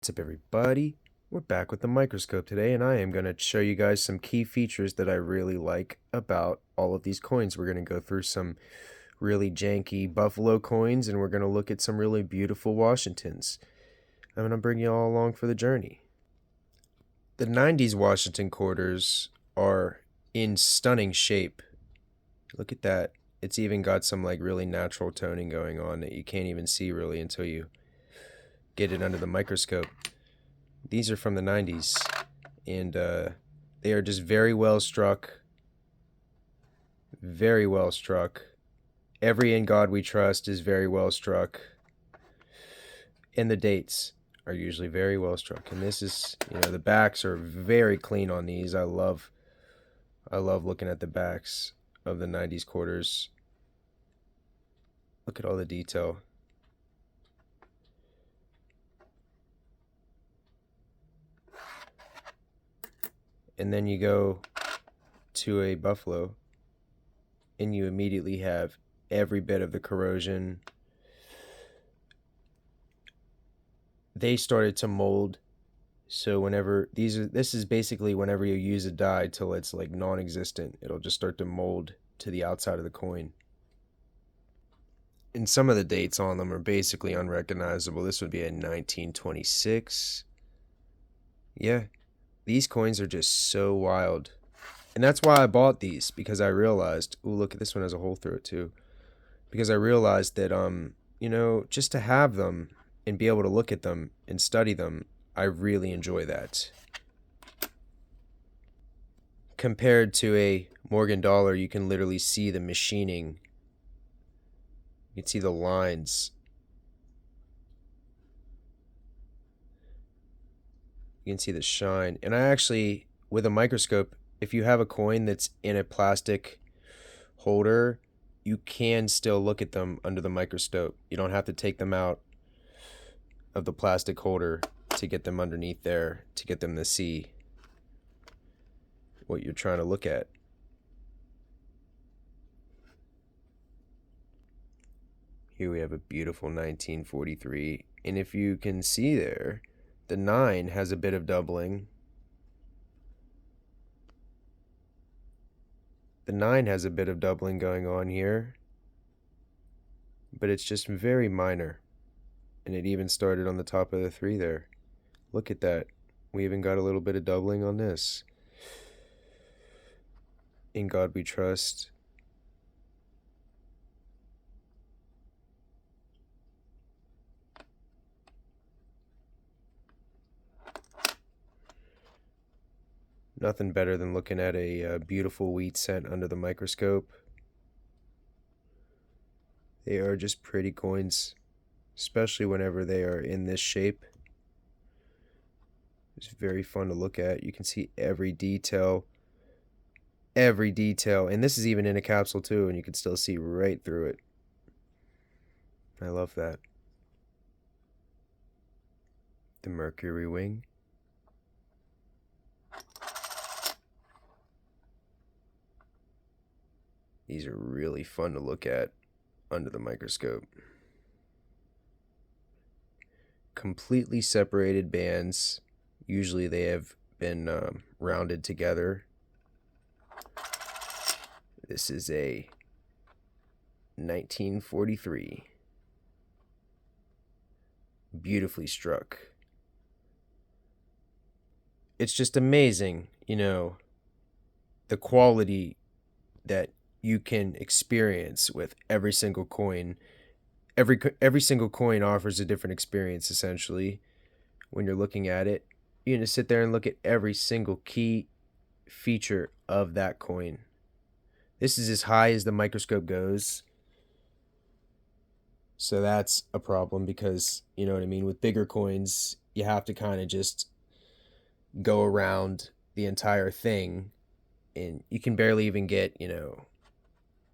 What's up, everybody? We're back with the microscope today, and I am going to show you guys some key features that I really like about all of these coins. We're going to go through some really janky Buffalo coins, and we're going to look at some really beautiful Washingtons. I'm going to bring you all along for the journey. The 90s Washington quarters are in stunning shape. Look at that. It's even got some like really natural toning going on that you can't even see really until you get it under the microscope. These are from the 90s, and they are just very well struck. Very well struck. Every In God We Trust is very well struck. And the dates are usually very well struck. And this is, the backs are very clean on these. I love looking at the backs of the 90s quarters. Look at all the detail. And then you go to a Buffalo, and you immediately have every bit of the corrosion. They started to mold, so whenever this is basically whenever you use a die till it's like non-existent, it'll just start to mold to the outside of the coin. And some of the dates on them are basically unrecognizable. This would be a 1926. Yeah, these coins are just so wild. And that's why I bought these, because I realized, ooh, look, this one has a hole through it too. Because I realized that, just to have them and be able to look at them and study them, I really enjoy that. Compared to a Morgan dollar, you can literally see the machining. You can see the lines. You can see the shine. And I actually, with a microscope, if you have a coin that's in a plastic holder, you can still look at them under the microscope. You don't have to take them out of the plastic holder to get them underneath there, to get them to see what you're trying to look at. Here we have a beautiful 1943, and if you can see there, the 9 has a bit of doubling. The 9 has a bit of doubling going on here, but it's just very minor. And it even started on the top of the 3 there. Look at that. We even got a little bit of doubling on this. In God We Trust. Nothing better than looking at a beautiful wheat cent under the microscope. They are just pretty coins, especially whenever they are in this shape. It's very fun to look at. You can see every detail. Every detail. And this is even in a capsule too, and you can still see right through it. I love that. The mercury wing. These are really fun to look at under the microscope. Completely separated bands. Usually they have been rounded together. This is a 1943. Beautifully struck. It's just amazing, the quality that you can experience with every single coin. Every single coin offers a different experience, essentially, when you're looking at it. You're going to sit there and look at every single key feature of that coin. This is as high as the microscope goes. So that's a problem because, you know what I mean, with bigger coins, you have to kind of just go around the entire thing, and you can barely even get,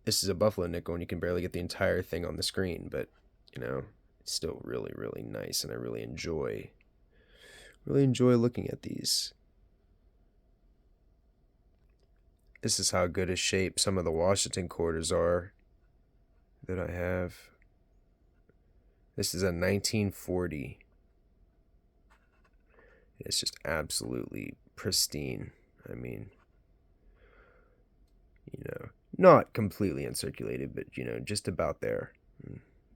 this is a Buffalo nickel, and you can barely get the entire thing on the screen, but, it's still really, really nice, and I really enjoy looking at these. This is how good a shape some of the Washington quarters are that I have. This is a 1940. It's just absolutely pristine. I mean, not completely uncirculated, but just about there.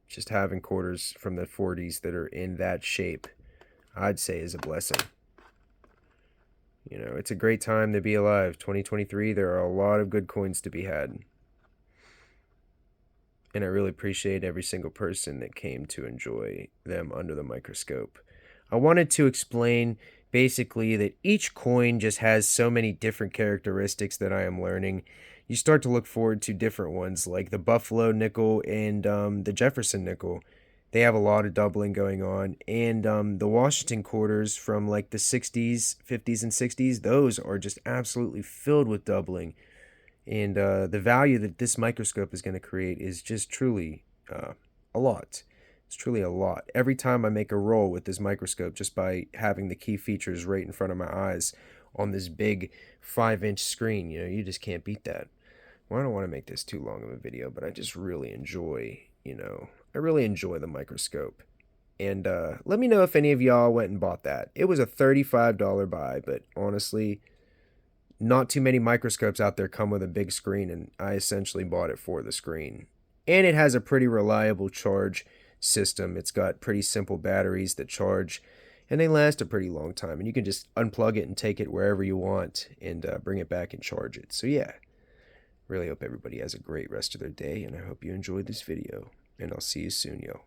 Just having quarters from the 40s that are in that shape, I'd say, is a blessing. It's a great time to be alive. 2023, there are a lot of good coins to be had. And I really appreciate every single person that came to enjoy them under the microscope. I wanted to explain basically that each coin just has so many different characteristics that I am learning. You start to look forward to different ones like the Buffalo nickel and the Jefferson nickel. They have a lot of doubling going on. And the Washington quarters from like the 60s, 50s, and 60s, those are just absolutely filled with doubling. And the value that this microscope is going to create is just truly a lot. It's truly a lot. Every time I make a roll with this microscope, just by having the key features right in front of my eyes on this big 5-inch screen, you just can't beat that. Well, I don't want to make this too long of a video, but I just really enjoy, I really enjoy the microscope. And let me know if any of y'all went and bought that. It was a $35 buy, but honestly, not too many microscopes out there come with a big screen, and I essentially bought it for the screen. And it has a pretty reliable charge system. It's got pretty simple batteries that charge, and they last a pretty long time. And you can just unplug it and take it wherever you want and bring it back and charge it. So yeah, really hope everybody has a great rest of their day, and I hope you enjoyed this video. And I'll see you soon, yo.